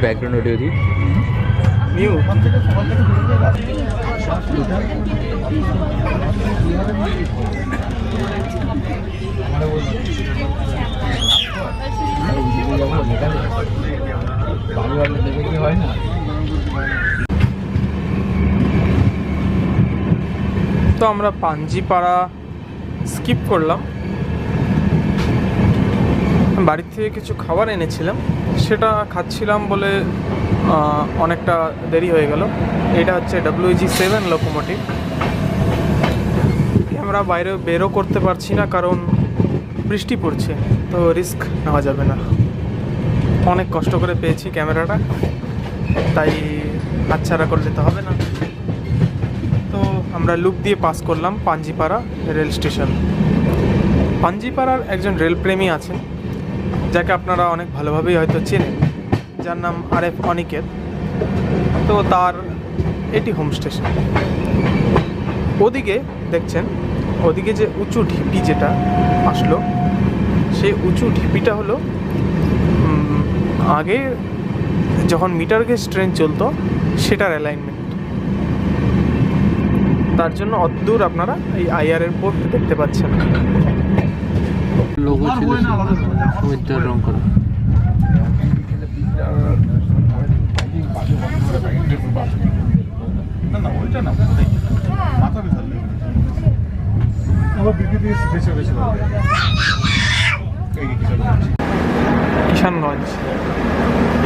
Background audio দিই। New হয় না। তো আমরা পাঞ্জিপাড়া স্কিপ করলাম। বাড়ির থেকে কিছু খাবার এনেছিলাম, সেটা খাচ্ছিলাম বলে অনেকটা দেরি হয়ে গেল। এটা হচ্ছে WG7 লোকোমোটিভ। আমরা বাইরে বেরও করতে পারছি না, কারণ বৃষ্টি পড়ছে, তো রিস্ক নেওয়া যাবে না। অনেক কষ্ট করে পেয়েছি ক্যামেরাটা, তাই হাতছাড়া করলে তো হবে না। তো আমরা লুপ দিয়ে পাস করলাম পাঞ্জিপাড়া রেল স্টেশন। পাঞ্জিপাড়ার একজন রেলপ্রেমী আছেন, যাকে আপনারা অনেক ভালোভাবেই হয়তো চেনেন, যার নাম RF অনিকেত। তো তার এটি হোম স্টেশন। ওদিকে দেখছেন, ওদিকে যে উঁচু ঢিপি যেটা আসলো, সেই উঁচু ঢিপিটা হলো আগে যখন মিটার গেজ ট্রেন চলতো সেটার অ্যালাইনমেন্ট। তার জন্য অতদূর আপনারা এই IR এর পোর্ট দেখতে পাচ্ছেন। লোগো ছিল সমুদ্রের রং করা। কিষানগঞ্জ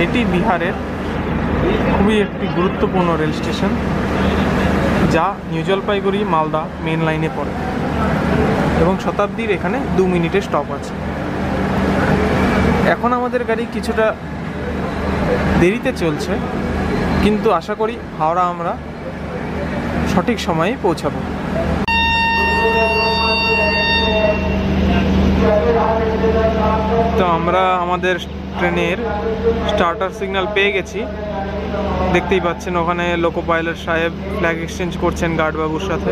এটি বিহারের খুবই একটি গুরুত্বপূর্ণ রেল স্টেশন, যা নিউ জলপাইগুড়ি মালদা মেন লাইনে পড়ে এবং শতাব্দীর এখানে 2 মিনিটের স্টপ আছে। এখন আমাদের গাড়ি কিছুটা দেরিতে চলছে, কিন্তু আশা করি হাওড়া আমরা সঠিক সময়ে পৌঁছাবো। তো আমরা আমাদের ট্রেনের স্টার্টার সিগন্যাল পেয়ে গেছি। দেখতেই পাচ্ছেন ওখানে লোকো পাইলট সাহেব ফ্ল্যাগ এক্সচেঞ্জ করছেন গার্ডবাবুর সাথে।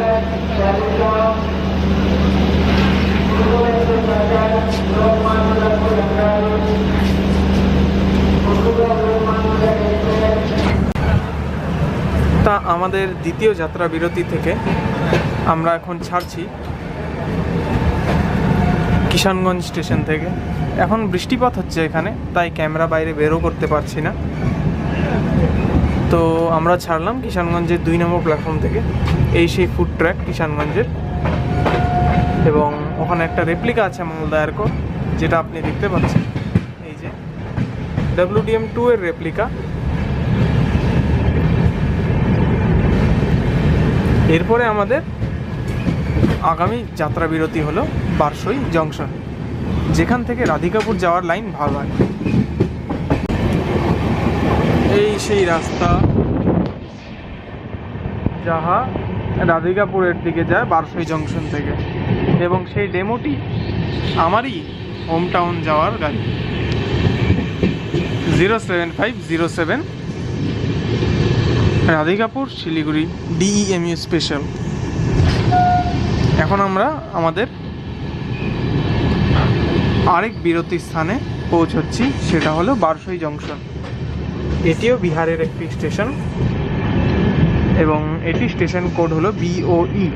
তা আমাদের দ্বিতীয় যাত্রা বিরতি থেকে আমরা এখন ছাড়ছি কিষানগঞ্জ স্টেশন থেকে। এখন বৃষ্টিপাত হচ্ছে এখানে, তাই ক্যামেরা বাইরে বেরও করতে পারছি না। তো আমরা ছাড়লাম কিষানগঞ্জের 2 নম্বর প্ল্যাটফর্ম থেকে। এই সেই ফুড ট্র্যাক কিষানগঞ্জের, এবং ওখানে একটা রেপ্লিকা আছে মালদা এয়ারকো, যেটা আপনি দেখতে পাচ্ছেন। এই যে WDM2 এর রেপ্লিকা। এরপরে আমাদের আগামী যাত্রা বিরতি হলো বারসই জংশন, যেখান থেকে রাধিকাপুর যাওয়ার লাইন ভাগ হয়। এই সেই রাস্তা যাহা রাধিকাপুরের দিকে যায় বারসই জংশন থেকে, এবং সেই ডেমোটি আমারই হোম টাউন যাওয়ার গাড়ি 07507 রাধিকাপুর শিলিগুড়ি DEMU স্পেশাল। এখন আমরা আমাদের আরেক বিরতি স্থানে পৌঁছচ্ছি, সেটা হলো বারসই জংশন। এটিও বিহারের একটি স্টেশন, এবং এটি স্টেশন কোড হলো BOE।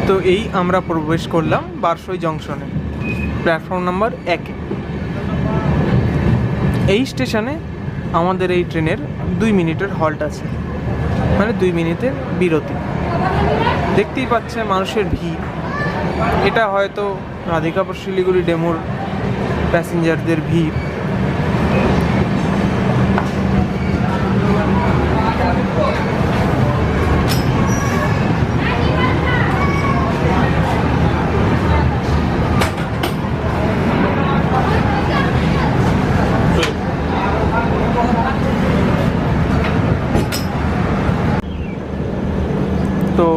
তো এই আমরা প্রবেশ করলাম বারসই জংশনে, প্ল্যাটফর্ম নাম্বার 1-এ। এই স্টেশনে আমাদের এই ট্রেনের 2 মিনিটের হল্ট আছে, মানে 2 মিনিটের বিরতি। দেখতেই পাচ্ছে মানুষের ভিড়। এটা হয়তো রাধিকাপুর শিলিগুড়ি ডেমুর প্যাসেঞ্জারদের ভিড়। তো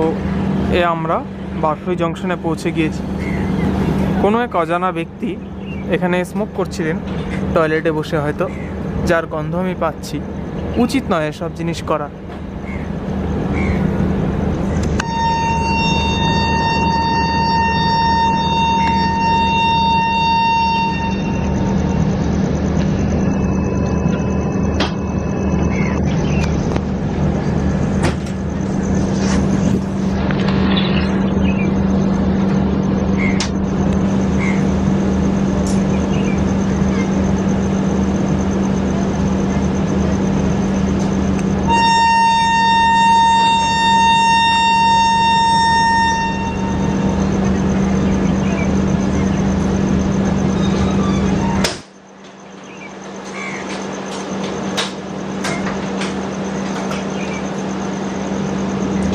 আমরা বারসই জংশনে পৌঁছে গিয়েছি। কোনো এক অজানা ব্যক্তি এখানে স্মোক করছিলেন টয়লেটে বসে, হয়তো, যার গন্ধ আমি পাচ্ছি। উচিত নয় এসব জিনিস করা।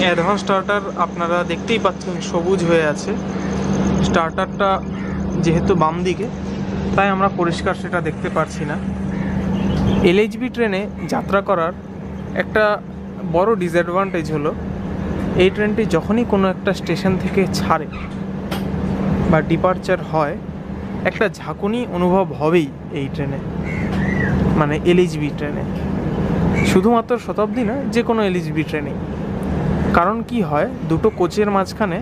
অ্যাডভান্স স্টার্টার আপনারা দেখতেই পাচ্ছেন সবুজ হয়ে আছে। স্টার্টারটা যেহেতু বাম দিকে, তাই আমরা পরিষ্কার সেটা দেখতে পারছি না। এলএইচবি ট্রেনে যাত্রা করার একটা বড় ডিসঅ্যাডভান্টেজ হলো, এই ট্রেনটি যখনই কোনো একটা স্টেশন থেকে ছাড়ে বা ডিপারচার হয়, একটা ঝাঁকুনি অনুভব হবেই এই ট্রেনে, মানে এলএইচবি ট্রেনে। শুধুমাত্র শতাব্দী না, যে কোনো এলএইচবি ট্রেনেই। কারণ কি হয়, দুটো কোচের মাঝখানে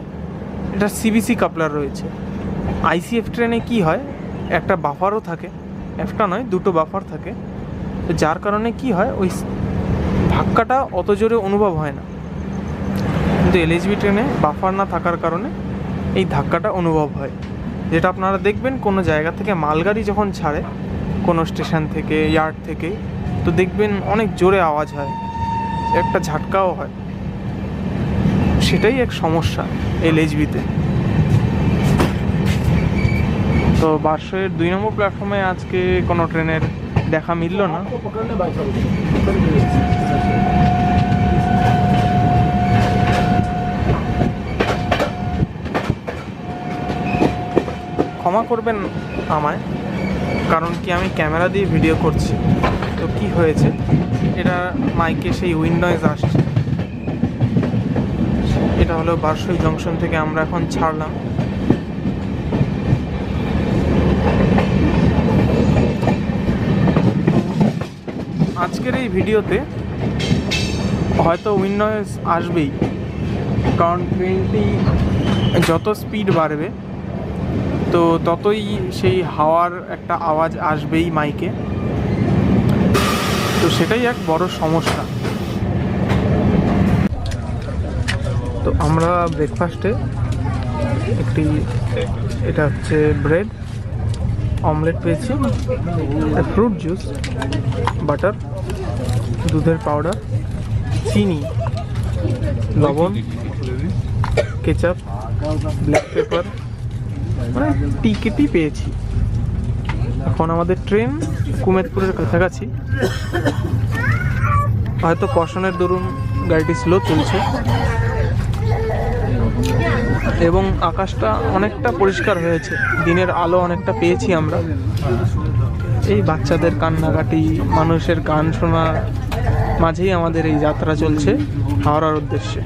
এটা সিবিসি কাপলার রয়েছে। আইসিএফ ট্রেনে কি হয়, একটা বাফারও থাকে, একটা নয় দুটো বাফার থাকে, তো যার কারণে কি হয়, ওই ধাক্কাটা অত জোরে অনুভব হয় না। কিন্তু এলএইচবি ট্রেনে বাফার না থাকার কারণে এই ধাক্কাটা অনুভব হয়, যেটা আপনারা দেখবেন কোনো জায়গা থেকে মালগাড়ি যখন ছাড়ে, কোনো স্টেশন থেকে, ইয়ার্ড থেকে, তো দেখবেন অনেক জোরে আওয়াজ হয়, একটা ঝাটকাও হয়। সেটাই এক সমস্যা এলএইচবিতে। তো বারসইয়ের 2 নম্বর প্ল্যাটফর্মে আজকে কোনো ট্রেনের দেখা মিলল না। ক্ষমা করবেন আমায়, কারণ কি আমি ক্যামেরা দিয়ে ভিডিও করছি, তো কি হয়েছে, এটা মাইকে সেই উইন্ড নয়েজ আসছে। এটা হলো বারসই জংশন থেকে আমরা এখন ছাড়লাম। আজকের এই ভিডিওতে হয়তো উইন্ড নয়েজ আসবেই, কারণ ট্রেনটি যত স্পিড বাড়বে তো ততই সেই হাওয়ার একটা আওয়াজ আসবেই মাইকে। তো সেটাই এক বড় সমস্যা। তো আমরা ব্রেকফাস্টে এটা হচ্ছে ব্রেড অমলেট পেয়েছি, ফ্রুট জুস, বাটার, দুধের পাউডার, চিনি, লবণ, কেচাপ, ব্ল্যাক পেপার, মানে টিকিটই পেয়েছি। এখন আমাদের ট্রেন কুমেদপুরের কাছাকাছি, হয়তো কষণের দরুন গাড়িটি স্লো চলছে এবং আকাশটা অনেকটা পরিষ্কার হয়েছে, দিনের আলো অনেকটা পেয়েছি আমরা। এই বাচ্চাদের কান্নাকাটি, মানুষের গান শোনা মাঝেই আমাদের এই যাত্রা চলছে হাওড়ার উদ্দেশ্যে।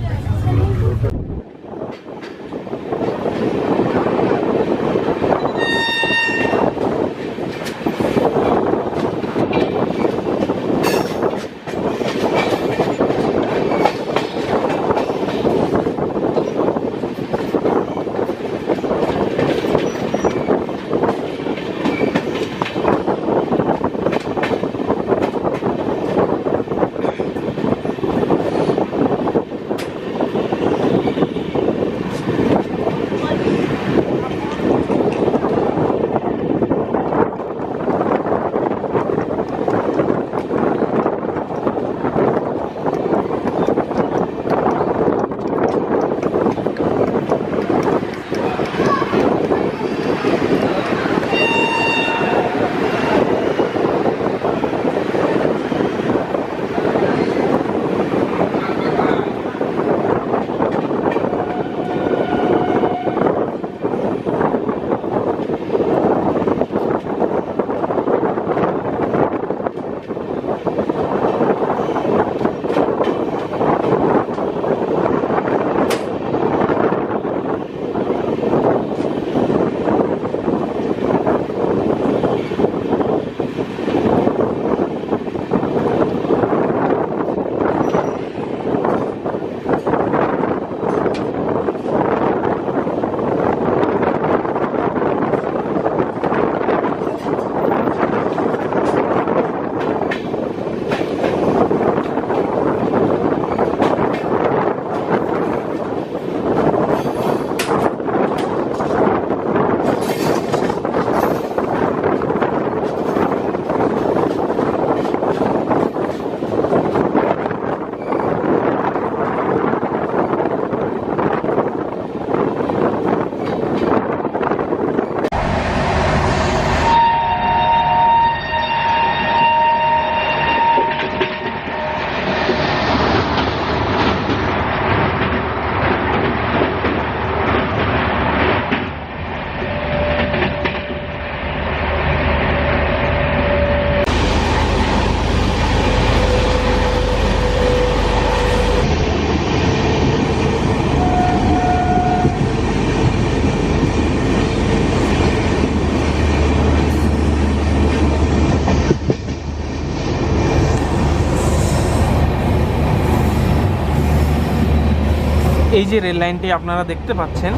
এই যে রেল লাইনটি আপনারা দেখতে পাচ্ছেন,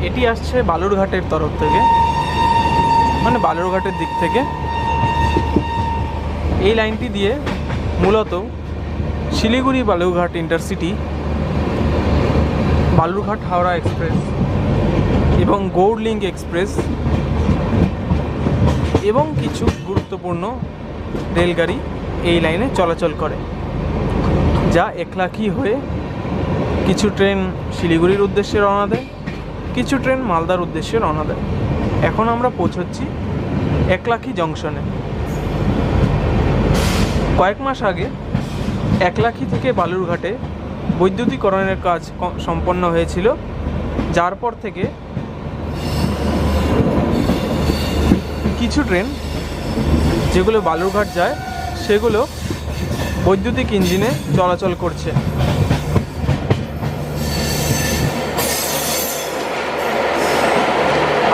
এটি আসছে বালুরঘাটের তরফ থেকে, মানে বালুরঘাটের দিক থেকে। এই লাইনটি দিয়ে মূলত শিলিগুড়ি বালুরঘাট ইন্টারসিটি, বালুরঘাট হাওড়া এক্সপ্রেস এবং গৌড় লিঙ্ক এক্সপ্রেস এবং কিছু গুরুত্বপূর্ণ রেলগাড়ি এই লাইনে চলাচল করে, যা একলাখি হয়ে কিছু ট্রেন শিলিগুড়ির উদ্দেশ্যে রওনা দেয়, কিছু ট্রেন মালদার উদ্দেশ্যে রওনা দেয়। এখন আমরা পৌঁছচ্ছি একলাখি জংশনে। কয়েক মাস আগে একলাখি থেকে বালুরঘাটে বৈদ্যুতিকরণের কাজ সম্পন্ন হয়েছিল, যার পর থেকে কিছু ট্রেন যেগুলো বালুরঘাট যায় সেগুলো বৈদ্যুতিক ইঞ্জিনে চলাচল করছে।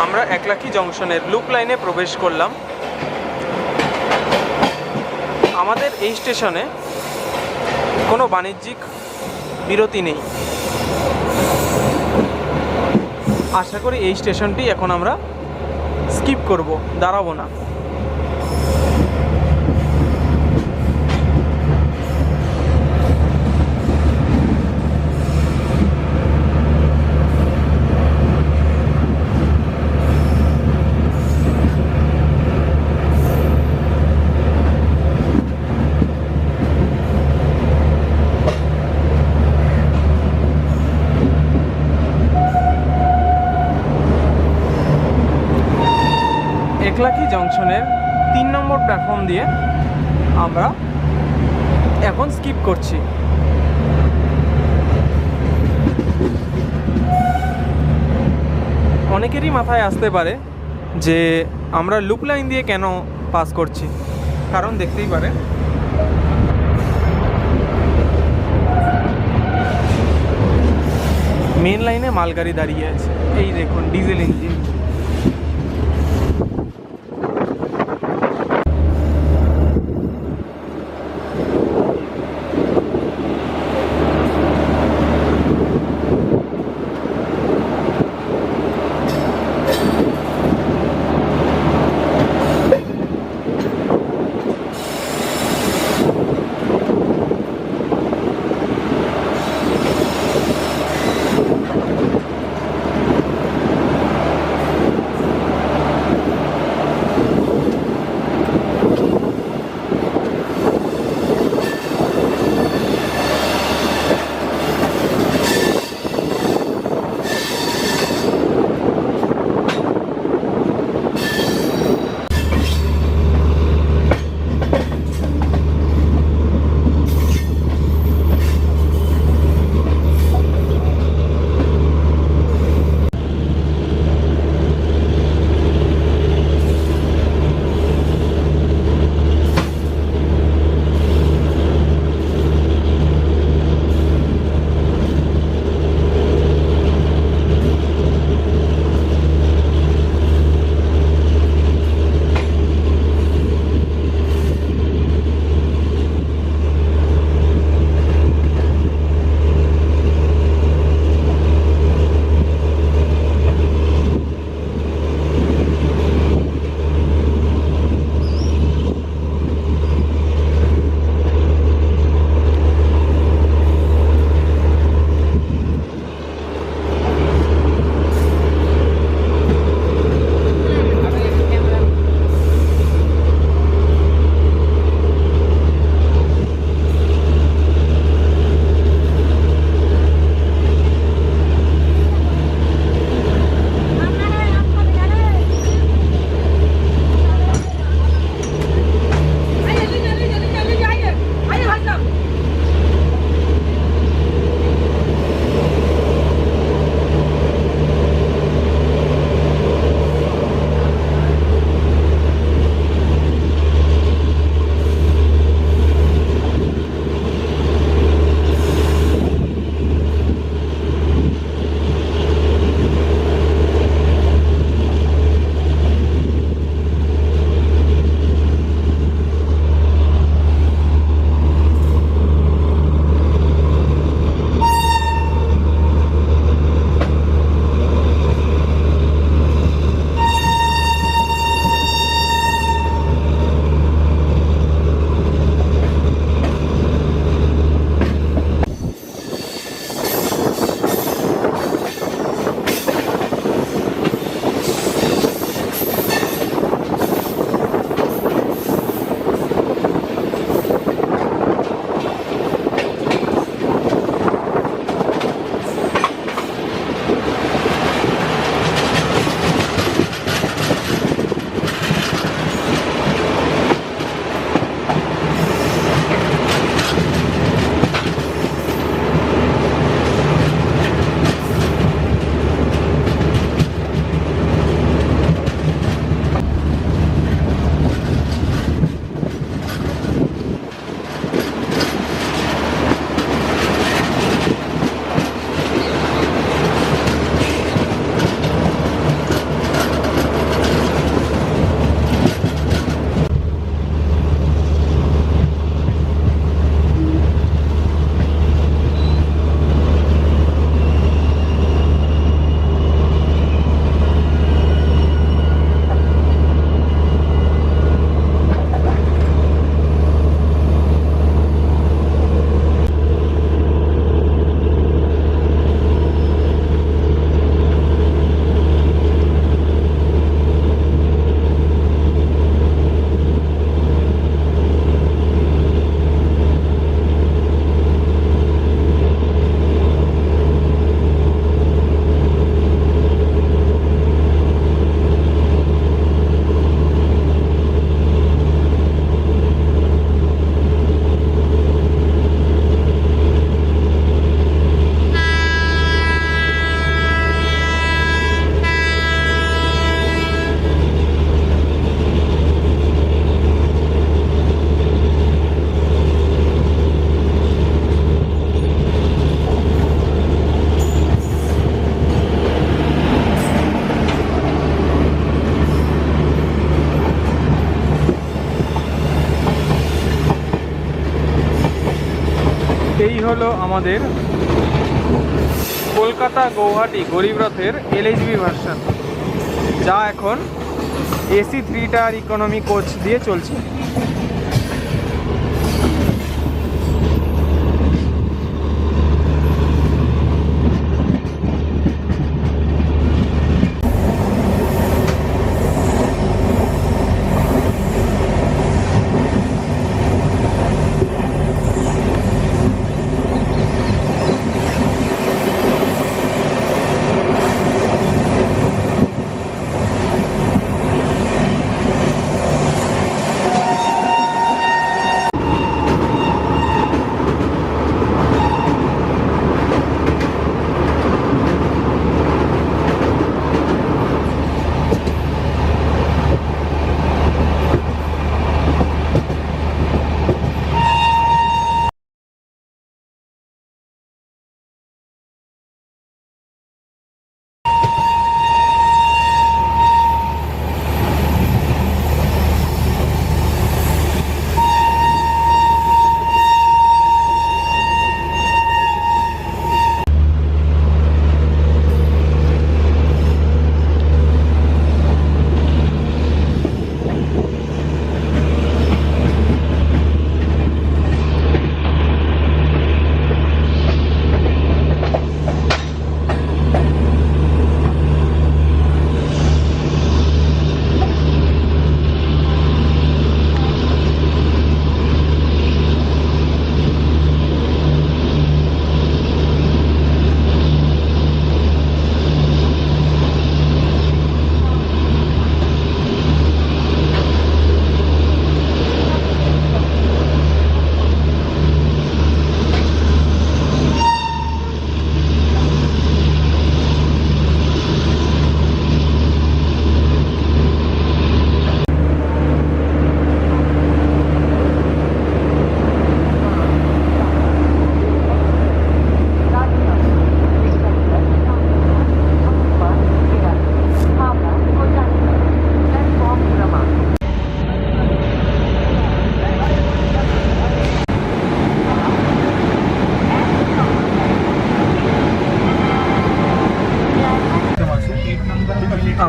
আমরা একলাখি জংশনের লুপ লাইনে প্রবেশ করলাম। আমাদের এই স্টেশনে কোনো বাণিজ্যিক বিরতি নেই। আশা করি এই স্টেশনটি এখন আমরা স্কিপ করব, দাঁড়াবো না। একলাখি জংশনের 3 নম্বর প্ল্যাটফর্ম দিয়ে আমরা এখন স্কিপ করছি। অনেকেরই মাথায় আসতে পারে যে আমরা লুপ লাইন দিয়ে কেন পাস করছি, কারণ দেখতেই পারে মেন লাইনে মালগাড়ি দাঁড়িয়ে আছে। এই দেখুন ডিজেল ইঞ্জিন। এই হলো আমাদের কলকাতা গৌহাটি গরিব রথের এলএইচবি ভার্সন, যা এখন এসি 3 টায়ার ইকোনমি কোচ দিয়ে চলছে।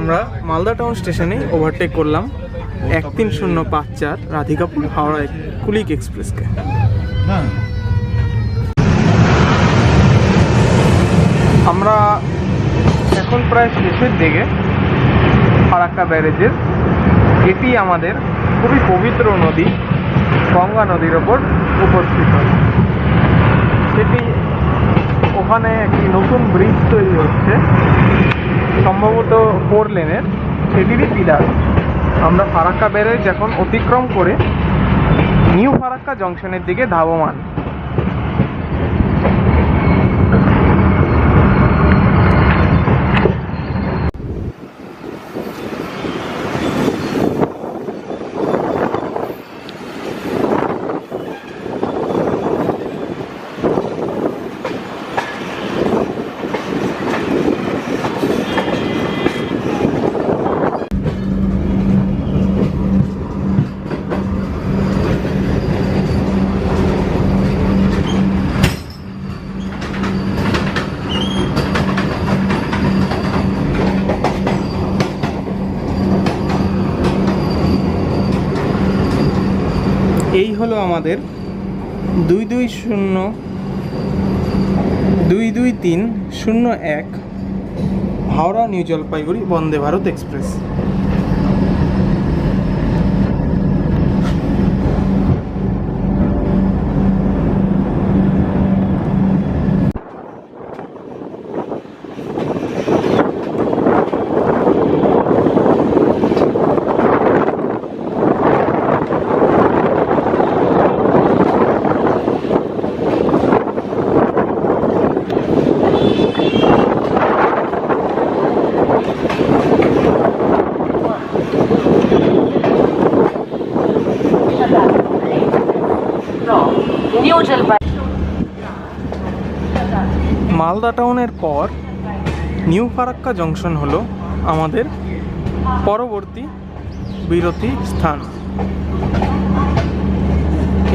আমরা মালদা টাউন স্টেশনে ওভারটেক করলাম 13054 রাধিকাপুর হাওড়া কুলিক এক্সপ্রেসকে। আমরা এখন প্রায় শেষের দিকে ফারাক্কা ব্যারেজের, এটি আমাদের খুবই পবিত্র নদী, গঙ্গা নদীর ওপর উপস্থিত। সেটি ওখানে একটি নতুন ব্রিজ তৈরি হচ্ছে, সম্ভবত 4 লেনের, সেটিরই পিলার। আমরা ফারাক্কা ব্যারেজ এখন অতিক্রম করে নিউ ফারাক্কা জংশনের দিকে ধাবমান। এই হলো আমাদের 22301 হাওড়া নিউ জলপাইগুড়ি বন্দে ভারত এক্সপ্রেস। মালদা টাউনের পর নিউ ফারাক্কা জংশন হলো আমাদের পরবর্তী বিরতি স্থান।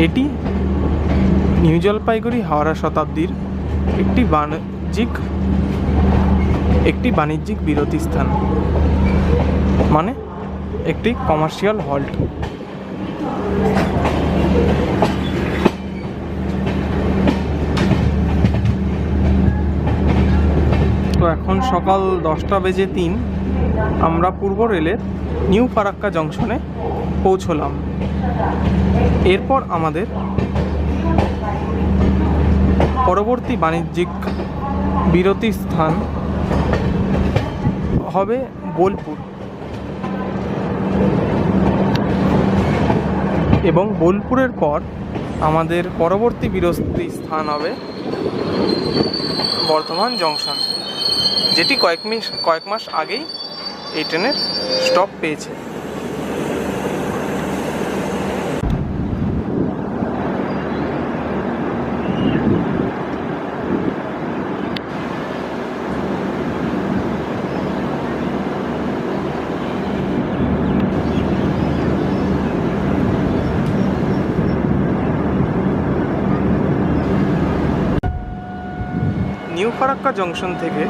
এটি নিউ জলপাইগুড়ি হাওড়া শতাব্দীর একটি বাণিজ্যিক বিরতি স্থান, মানে একটি কমার্শিয়াল হল্ট। তো এখন সকাল 10:03, আমরা পূর্ব রেলের নিউ ফারাক্কা জংশনে পৌঁছলাম। এরপর আমাদের পরবর্তী বাণিজ্যিক বিরতি স্থান হবে বোলপুর, এবং বোলপুরের পর আমাদের পরবর্তী বিরতি স্থান হবে বর্ধমান জংশন, যেটি কয়েক মাস আগেই এই ট্রেনের স্টপ পেয়েছে। নিউ ফারাক্কা জংশন থেকে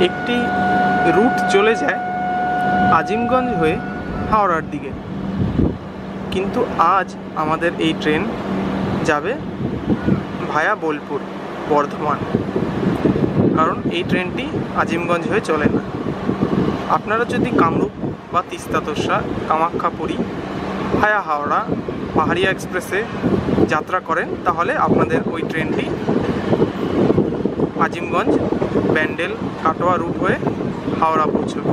একটি রুট চলে যায় আজিমগঞ্জ হয়ে হাওড়ার দিকে, কিন্তু আজ আমাদের এই ট্রেন যাবে ভায়া বোলপুর বর্ধমান, কারণ এই ট্রেনটি আজিমগঞ্জ হয়ে চলে না। আপনারা যদি কামরূপ বা তিস্তা তোরসা কামাখ্যাপুরী ভায়া হাওড়া পাহাড়িয়া এক্সপ্রেসে যাত্রা করেন, তাহলে আপনাদের ওই ট্রেনটি আজিমগঞ্জ, ব্যান্ডেল, কাটোয়া রুট হয়ে হাওড়া পৌঁছবে।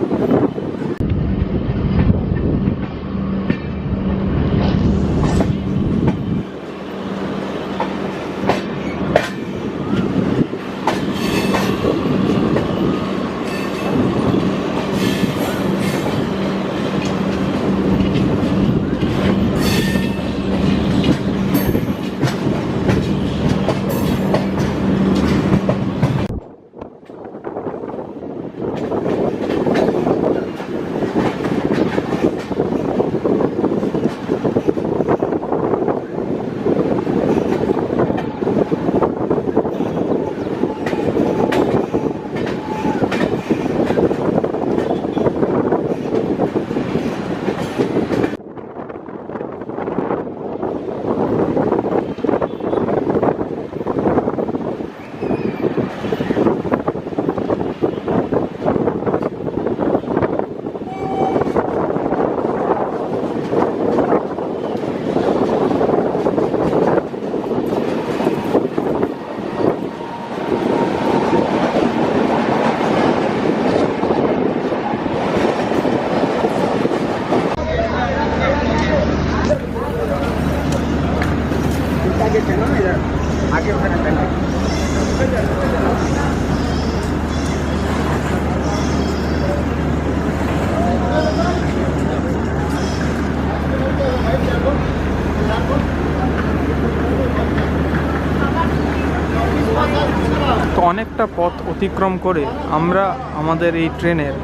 তো অনেকটা পথ অতিক্রম করে আমরা আমাদের এই ট্রেনের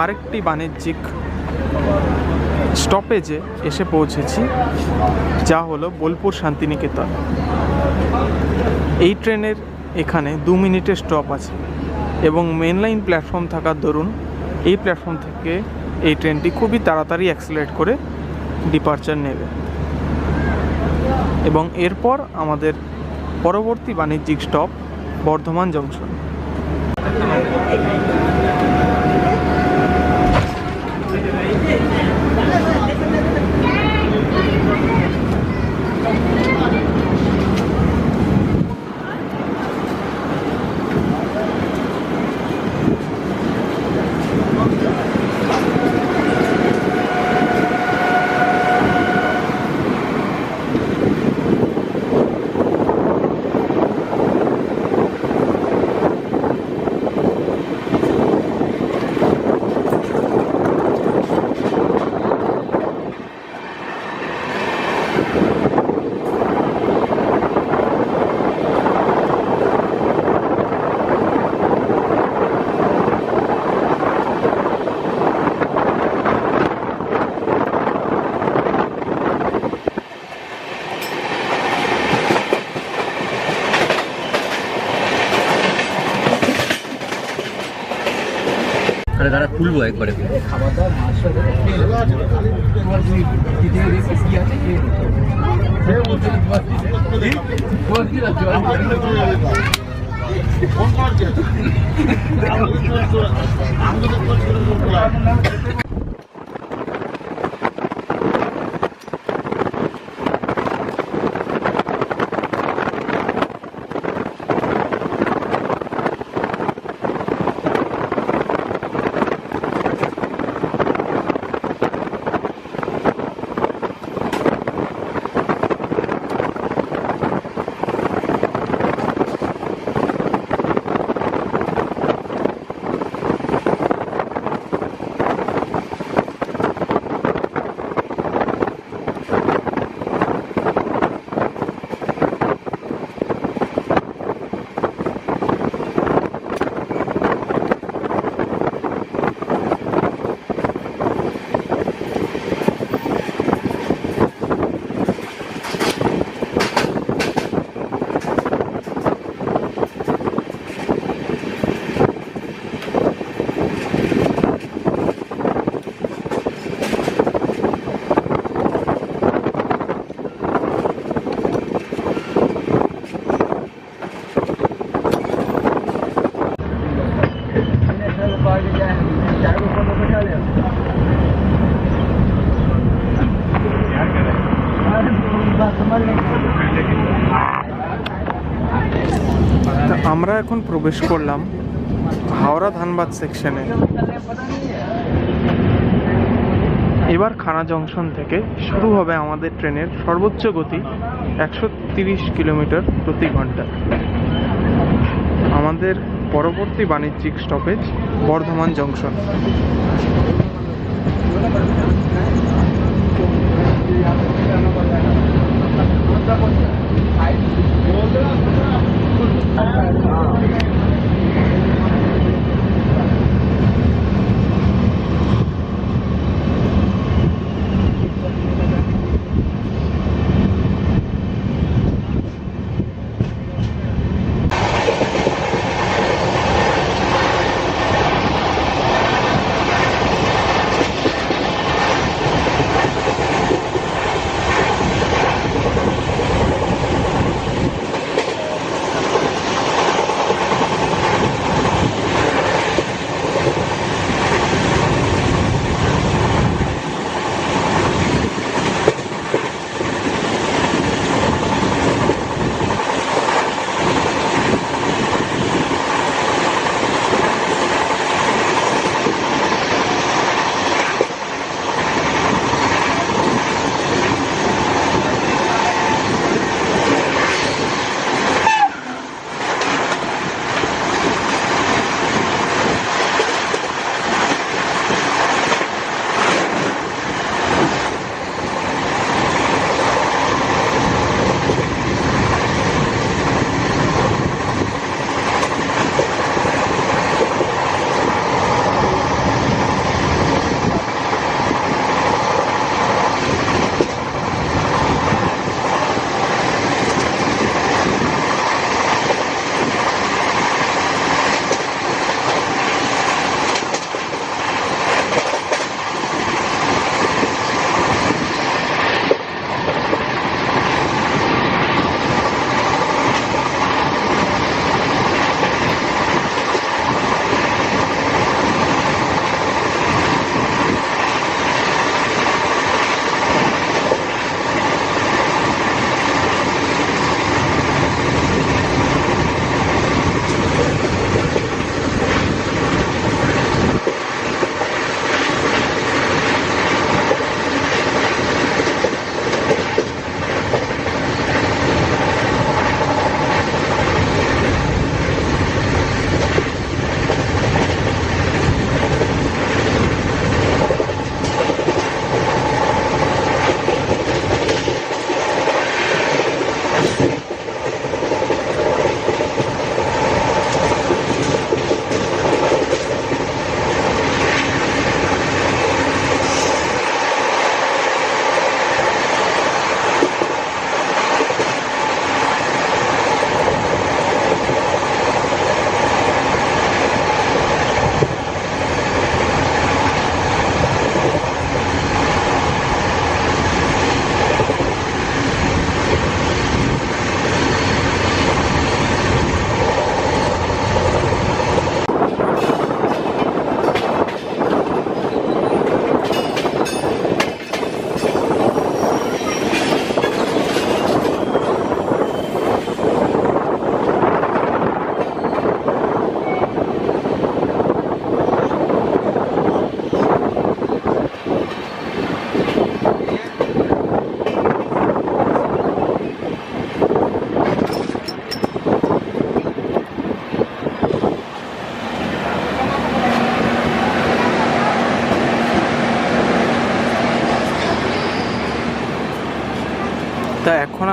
আরেকটি বাণিজ্যিক স্টপেজে এসে পৌঁছেছি, যা হলো বোলপুর শান্তিনিকেতন। এই ট্রেনের এখানে 2 মিনিটের স্টপ আছে, এবং মেন লাইন প্ল্যাটফর্ম থাকার দরুন এই প্ল্যাটফর্ম থেকে এই ট্রেনটি খুবই তাড়াতাড়ি অ্যাক্সেলারেট করে ডিপারচার নেবে, এবং এরপর আমাদের পরবর্তী বাণিজ্যিক স্টপ বর্ধমান জংশন। আরে দাঁড়া খুলবো একবারে খাবার দাবার মাছটা তোমার কি আছে আমরা এখন প্রবেশ করলাম হাওড়া ধানবাদ সেকশনে। এবার খানা জংশন থেকে শুরু হবে আমাদের ট্রেনের সর্বোচ্চ গতি 130 কিলোমিটার প্রতি ঘন্টা। আমাদের পরবর্তী বাণিজ্যিক স্টপেজ বর্ধমান জংশন।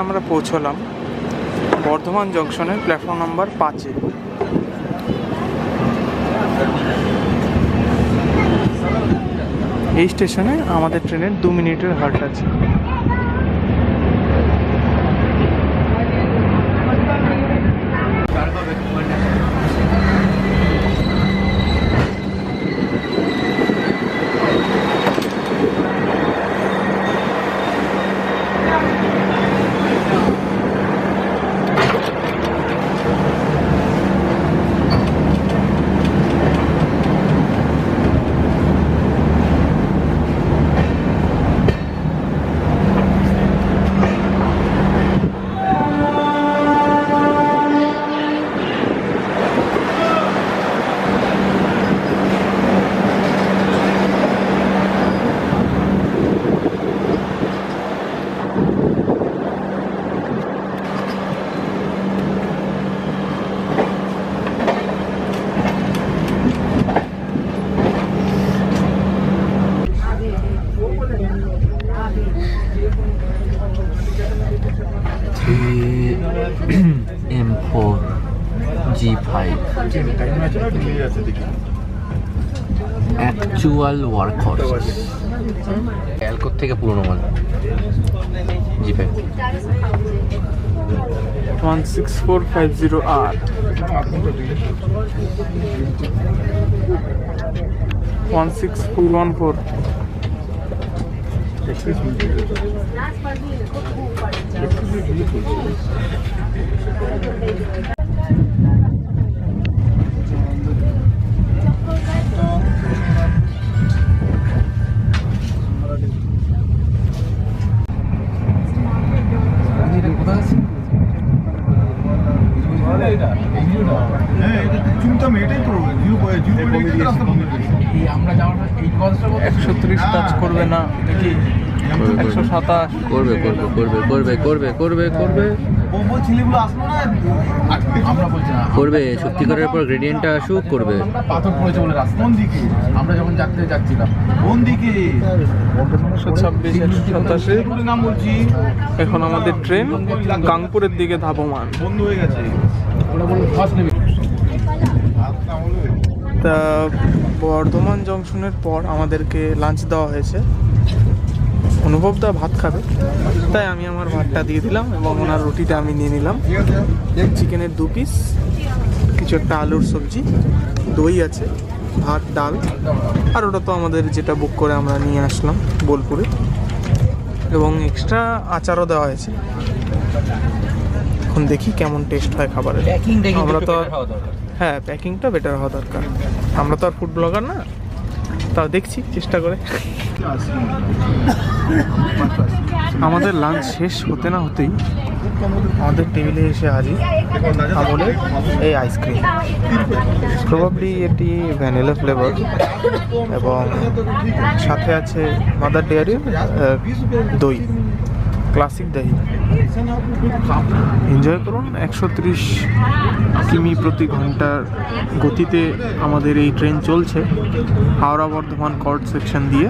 আমরা পৌঁছলাম বর্ধমান জংশনের প্ল্যাটফর্ম নাম্বার 5-এ। এই স্টেশনে আমাদের ট্রেনের 2 মিনিটের হাল্ট আছে। M4 G5 অ্যাকচুয়াল ওয়ার্কহর্স, অ্যালকোর থেকে পুরনো মাল। G5 16450R 16414। আমরা যাওয়ার 130 টাচ করবে না নাকি? 127 করবে করবে করবে করবে করবে করবে করবে ছেলেগুলো আসলো না, আমরা বলছি না করবে। সত্যি করার পর গ্রেডিয়েন্টটা আসুক, করবে। পাথর পড়েছে বলে রাস্তা কোন দিকে আমরা যখন যাচ্ছিলাম কোন দিকে 126 127। নাম বলছি। এখন আমাদের ট্রেন কানপুরের দিকে ধাবমান। বন্ধ হয়ে গেছে, ওরা বললো ফার্স্ট নেবে। তা বর্ধমান জংশনের পর আমাদেরকে লাঞ্চ দেওয়া হয়েছে। অনুভবদা ভাত খাবে, তাই আমি আমার ভাতটা দিয়ে দিলাম এবং ওনার রুটিটা আমি নিয়ে নিলাম। চিকেনের 2 পিস, কিছু একটা আলুর সবজি, দই আছে, ভাত, ডাল, আর ওটা তো আমাদের যেটা বুক করে আমরা নিয়ে আসলাম বোলপুরে, এবং এক্সট্রা আচারও দেওয়া হয়েছে। এখন দেখি কেমন টেস্ট হয় খাবারের। আমরা তো হ্যাঁ, প্যাকিংটা বেটার হওয়া দরকার। আমরা তো আর ফুড ব্লগার না, তাও দেখছি চেষ্টা করে। আমাদের লাঞ্চ শেষ হতে না হতেই আমাদের টেবিলে এসে হাজির আমলের এই আইসক্রিম। প্রবাবলি এটি ভ্যানিলা ফ্লেভার এবং সাথে আছে মাদার ডেয়ারির দই, ক্লাসিক দই। এনজয় করুন। 130 কিমি প্রতি ঘন্টার গতিতে আমাদের এই ট্রেন চলছে হাওড়া বর্ধমান কর্ড সেকশন দিয়ে,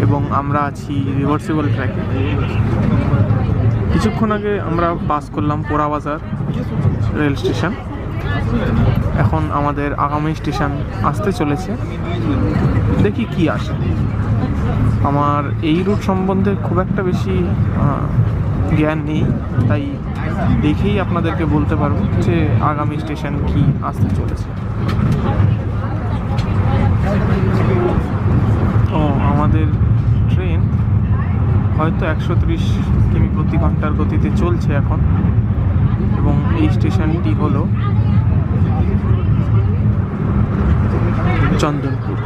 এবং আমরা আছি রিভার্সিবল ট্র্যাকে। কিছুক্ষণ আগে আমরা পাস করলাম পোড়াবাজার রেল স্টেশন। এখন আমাদের আগামী স্টেশন আসতে চলেছে, দেখি কি আসে। আমার এই রুট সম্বন্ধে খুব একটা বেশি জ্ঞান নেই, তাই দেখেই আপনাদেরকে বলতে পারবো যে আগামী স্টেশন কি আসতে চলেছে। ও আমাদের ট্রেন হয়তো 130 কিমি প্রতি ঘন্টার গতিতে চলছে এখন, এবং এই স্টেশনটি হলো চন্দনপুর।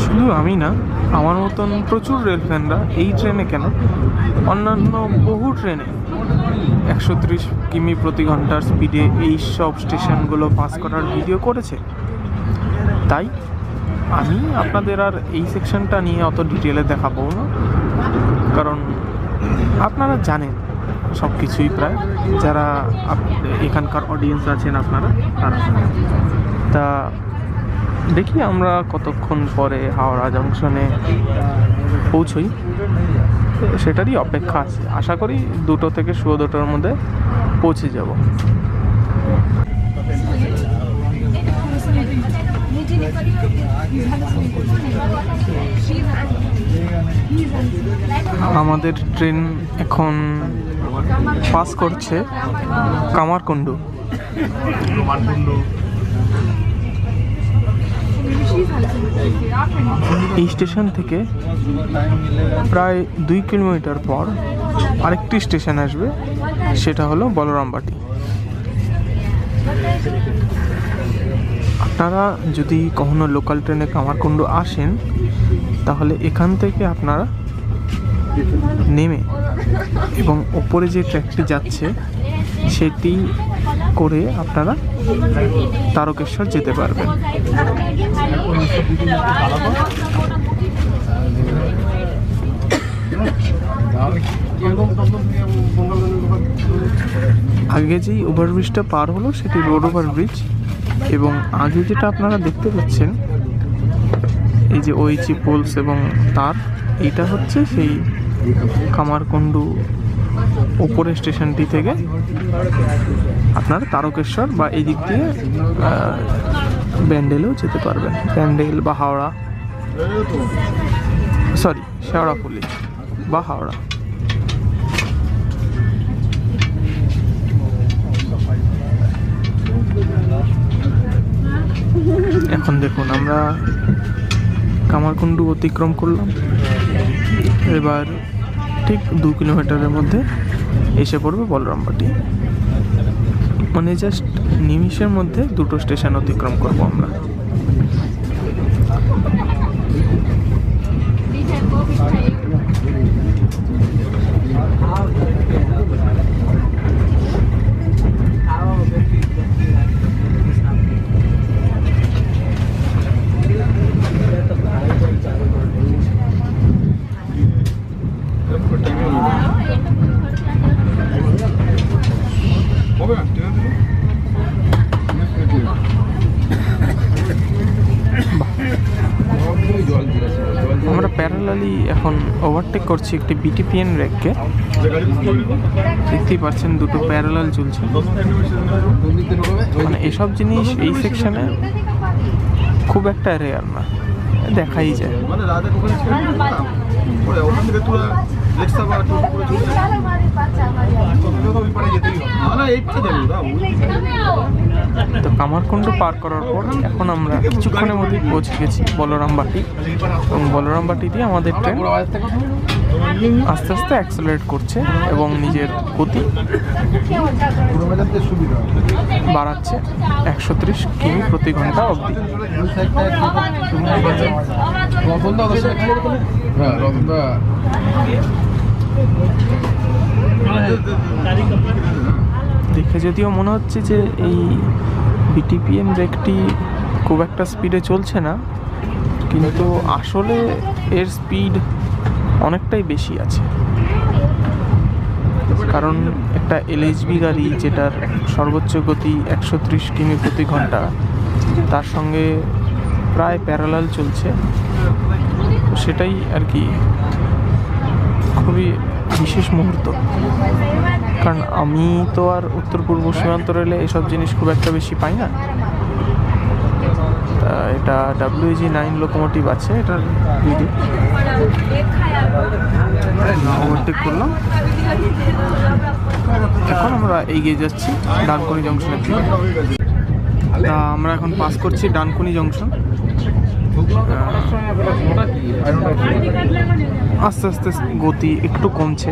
শুধু আমি না, আমার মতন প্রচুর রেল ফ্যানরা এই ট্রেনে কেন অন্যান্য বহু ট্রেনে 130 কিমি প্রতি ঘন্টার স্পিডে এই সব স্টেশনগুলো পাস করার ভিডিও করেছে। তাই আমি আপনাদের আর এই সেকশনটা নিয়ে অত ডিটেলে দেখাবো না, কারণ আপনারা জানেন সব কিছুই প্রায়, যারা এখানকার অডিয়েন্স আছেন আপনারা তারা। তা দেখি আমরা কতক্ষণ পরে হাওড়া জংশনে পৌঁছই, সেটারই অপেক্ষা আছে। আশা করি 2টো থেকে 2:15-র মধ্যে পৌঁছে যাব। আমাদের ট্রেন এখন পাস করছে কামারকুণ্ডু। এই স্টেশন থেকে প্রায় 2 কিলোমিটার পর আরেকটি স্টেশন আসবে, সেটা হলো বলরামবাটি। আপনারা যদি কখনো লোকাল ট্রেনে কামারকুণ্ডু আসেন, তাহলে এখান থেকে আপনারা নেমে এবং ওপরে যে ট্র্যাকটি যাচ্ছে সেটি করে আপনারা তারকেশ্বর যেতে পারবেন। আগে যেই ওভারব্রিজটা পার হলো সেটি রোড ওভারব্রিজ, এবং আগে যেটা আপনারা দেখতে পাচ্ছেন এই যে ওইচি পোলস এবং তার, এইটা হচ্ছে সেই কামারকুণ্ডু ওপরের স্টেশনটি থেকে আপনারা তারকেশ্বর বা এই দিক দিয়ে ব্যান্ডেলেও যেতে পারবেন। ব্যান্ডেল বা হাওড়া, সরি শেওড়াফুলি বা হাওড়া। এখন দেখুন আমরা কামারকুণ্ডু অতিক্রম করলাম, এবার ঠিক 2 কিলোমিটারের মধ্যে এসে পড়বে বলরামবাটি। মানে জাস্ট নিমিষের মধ্যে 2টো স্টেশন অতিক্রম করব আমরা। আমরা প্যারালালি এখন ওভারটেক করছি একটি বিটিপিএন রেককে। দেখতেই পাচ্ছেন 2টো প্যারালাল চলছে। মানে এসব জিনিস এই সেকশনে খুব একটা রেয়ার না, দেখাই যায়। তো কামারকুণ্ডু পার করার পর এখন আমরা কিছুক্ষণের মধ্যেই পৌঁছে গেছি বলরামবাটি, এবং বলরামবাটি দিয়ে আমাদের ট্রেন আস্তে আস্তে অ্যাক্সেলারেট করছে এবং নিজের গতি বাড়াচ্ছে 130 কিমি প্রতি ঘন্টা অবধি। দেখে যদিও মনে হচ্ছে যে এই বিটিপিএম রেকটি খুব একটা স্পিডে চলছে না, কিন্তু আসলে এর স্পিড অনেকটাই বেশি আছে। কারণ একটা এলএইচবি গাড়ি যেটার সর্বোচ্চ গতি 130 কিমি প্রতি ঘন্টা, তার সঙ্গে প্রায় প্যারালাল চলছে, সেটাই আর কি খুবই বিশেষ মুহূর্ত। কারণ আমি তো আর উত্তর পূর্ব সীমান্ত রেলে এসব জিনিস খুব একটা বেশি পাই না। তা এটা WG9 লোকোমোটিভ আছে, এটার ভিডিও ওভারটেক করলাম। এখন আমরা এগিয়ে যাচ্ছি ডানকুনি জংশনের দিকে। তা আমরা এখন পাস করছি ডানকুনি জংশন। আস্তে আস্তে গতি একটু কমছে,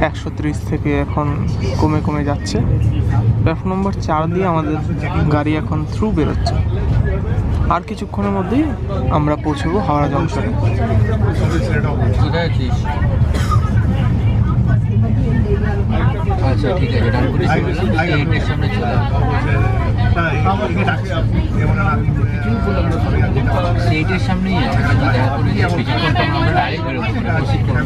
130 থেকে এখন কমে কমে যাচ্ছে। প্ল্যাটফর্ম নম্বর 4 দিয়ে আমাদের গাড়ি এখন থ্রু বেরোচ্ছে। আর কিছুক্ষণের মধ্যেই আমরা পৌঁছবো হাওড়া জংশনে। আচ্ছা ঠিক আছে, ডানকুনি সামনে চলে গেটের সামনেই আছে, কিন্তু দেখা করি যে পিছন করতে আমরা ডাইরেক্ট বেরোবো, মানে প্রশিক্ষণ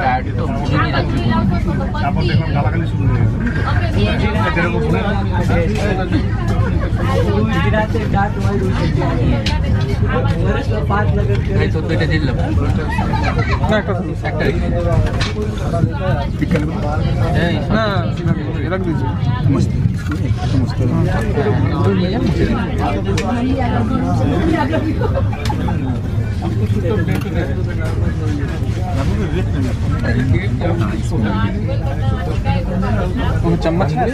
টায়ার্ড তো ঘুমিয়ে রাত্রি তারপর দেখলাম গালাগালি শুরু হয়ে গেছে যেরকম এই তো এটা দিলাম না একটা একটা এই না রাখ দিয়েছি चम्मच है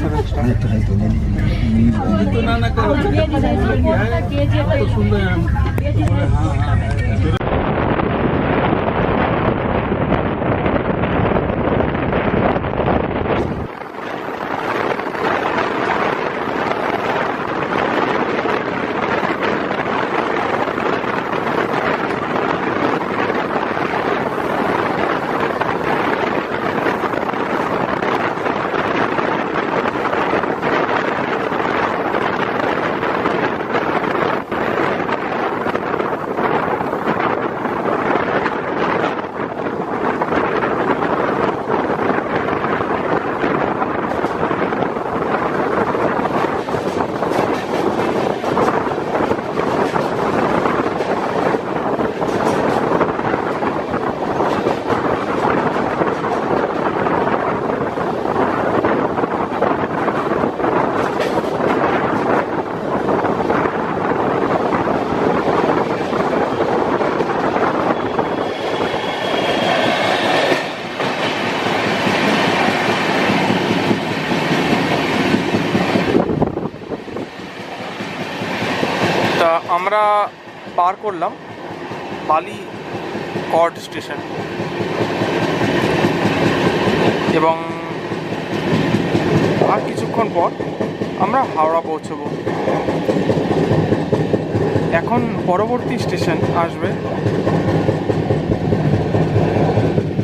আমরা পার করলাম বালি কর্ড স্টেশন এবং আর কিছুক্ষণ পর আমরা হাওড়া পৌঁছবো। এখন পরবর্তী স্টেশন আসবে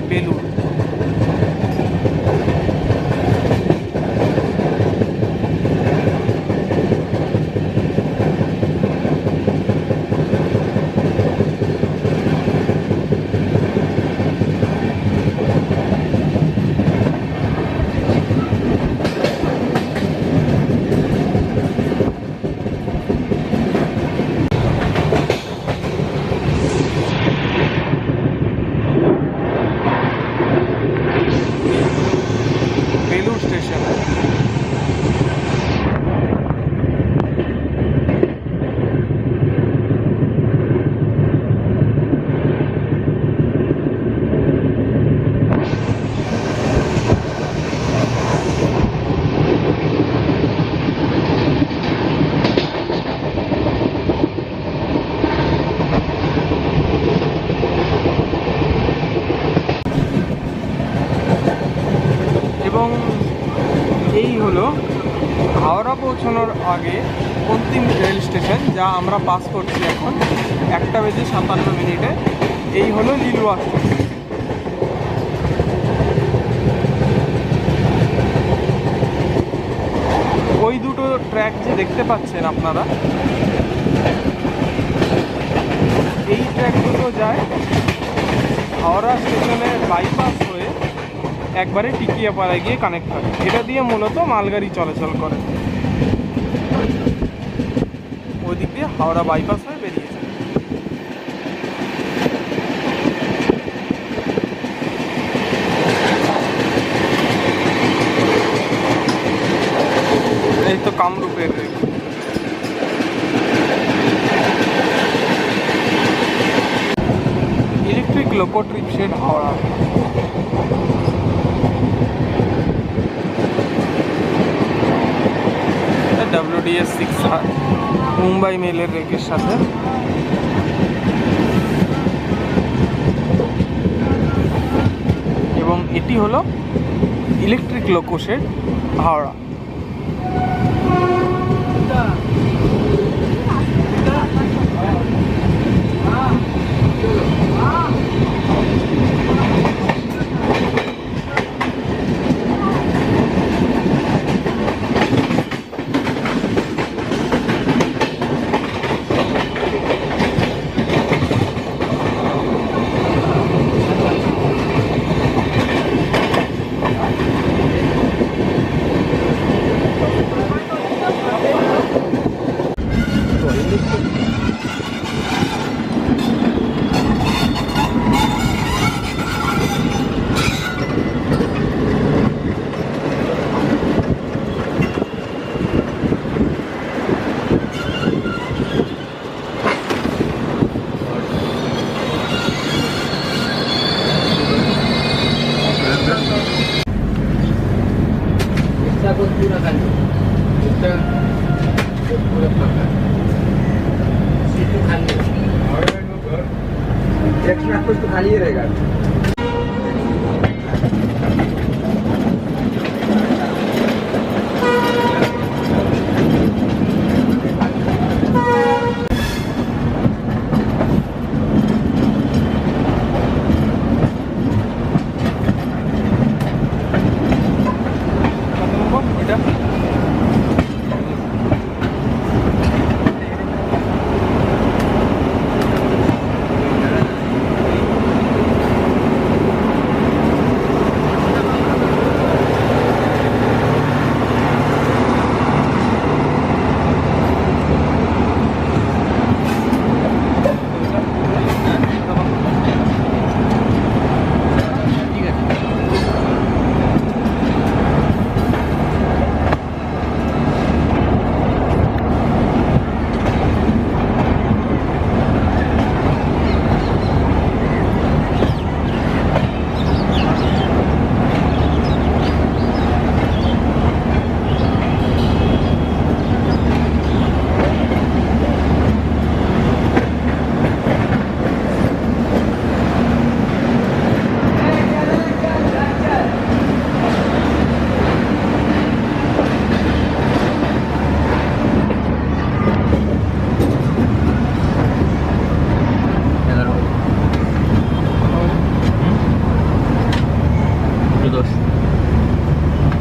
বেলুড়। এবং এই হলো হাওড়া পৌঁছানোর আগে অন্তিম রেল স্টেশন, যা আমরা পাস করছি এখন 1:57 এই হলো লিলুয়া স্টেশন। ওই দুটো ট্র্যাক যে দেখতে পাচ্ছেন আপনারা, এই ট্র্যাক দুটো যায় হাওড়া স্টেশনের বাইপাস হয়ে একবারে টিকিয়াপাড়ায় গিয়ে কানেক্ট হয়। এটা দিয়ে মূলত মালগাড়ি চলাচল করে, ওই দিক দিয়ে হাওড়া বাইপাস হয়ে বেরিয়েছে। এই তো কামরূপের electric loco trip shed Howrah. WDS 6 Mumbai মেলের রেকের সাথে। এবং এটি হলো ইলেকট্রিক লোকো শেড হাওড়া। पूरा फाका सीट तो खाली है टैक्सी में कुछ तो खाली ही रहेगा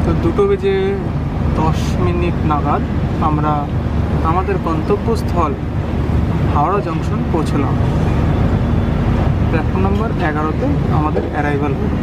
তো 2:10 নাগাদ আমরা আমাদের গন্তব্যস্থল হাওড়া জংশন পৌঁছলাম। প্ল্যাটফর্ম নম্বর 11-তে আমাদের অ্যারাইভাল হলো।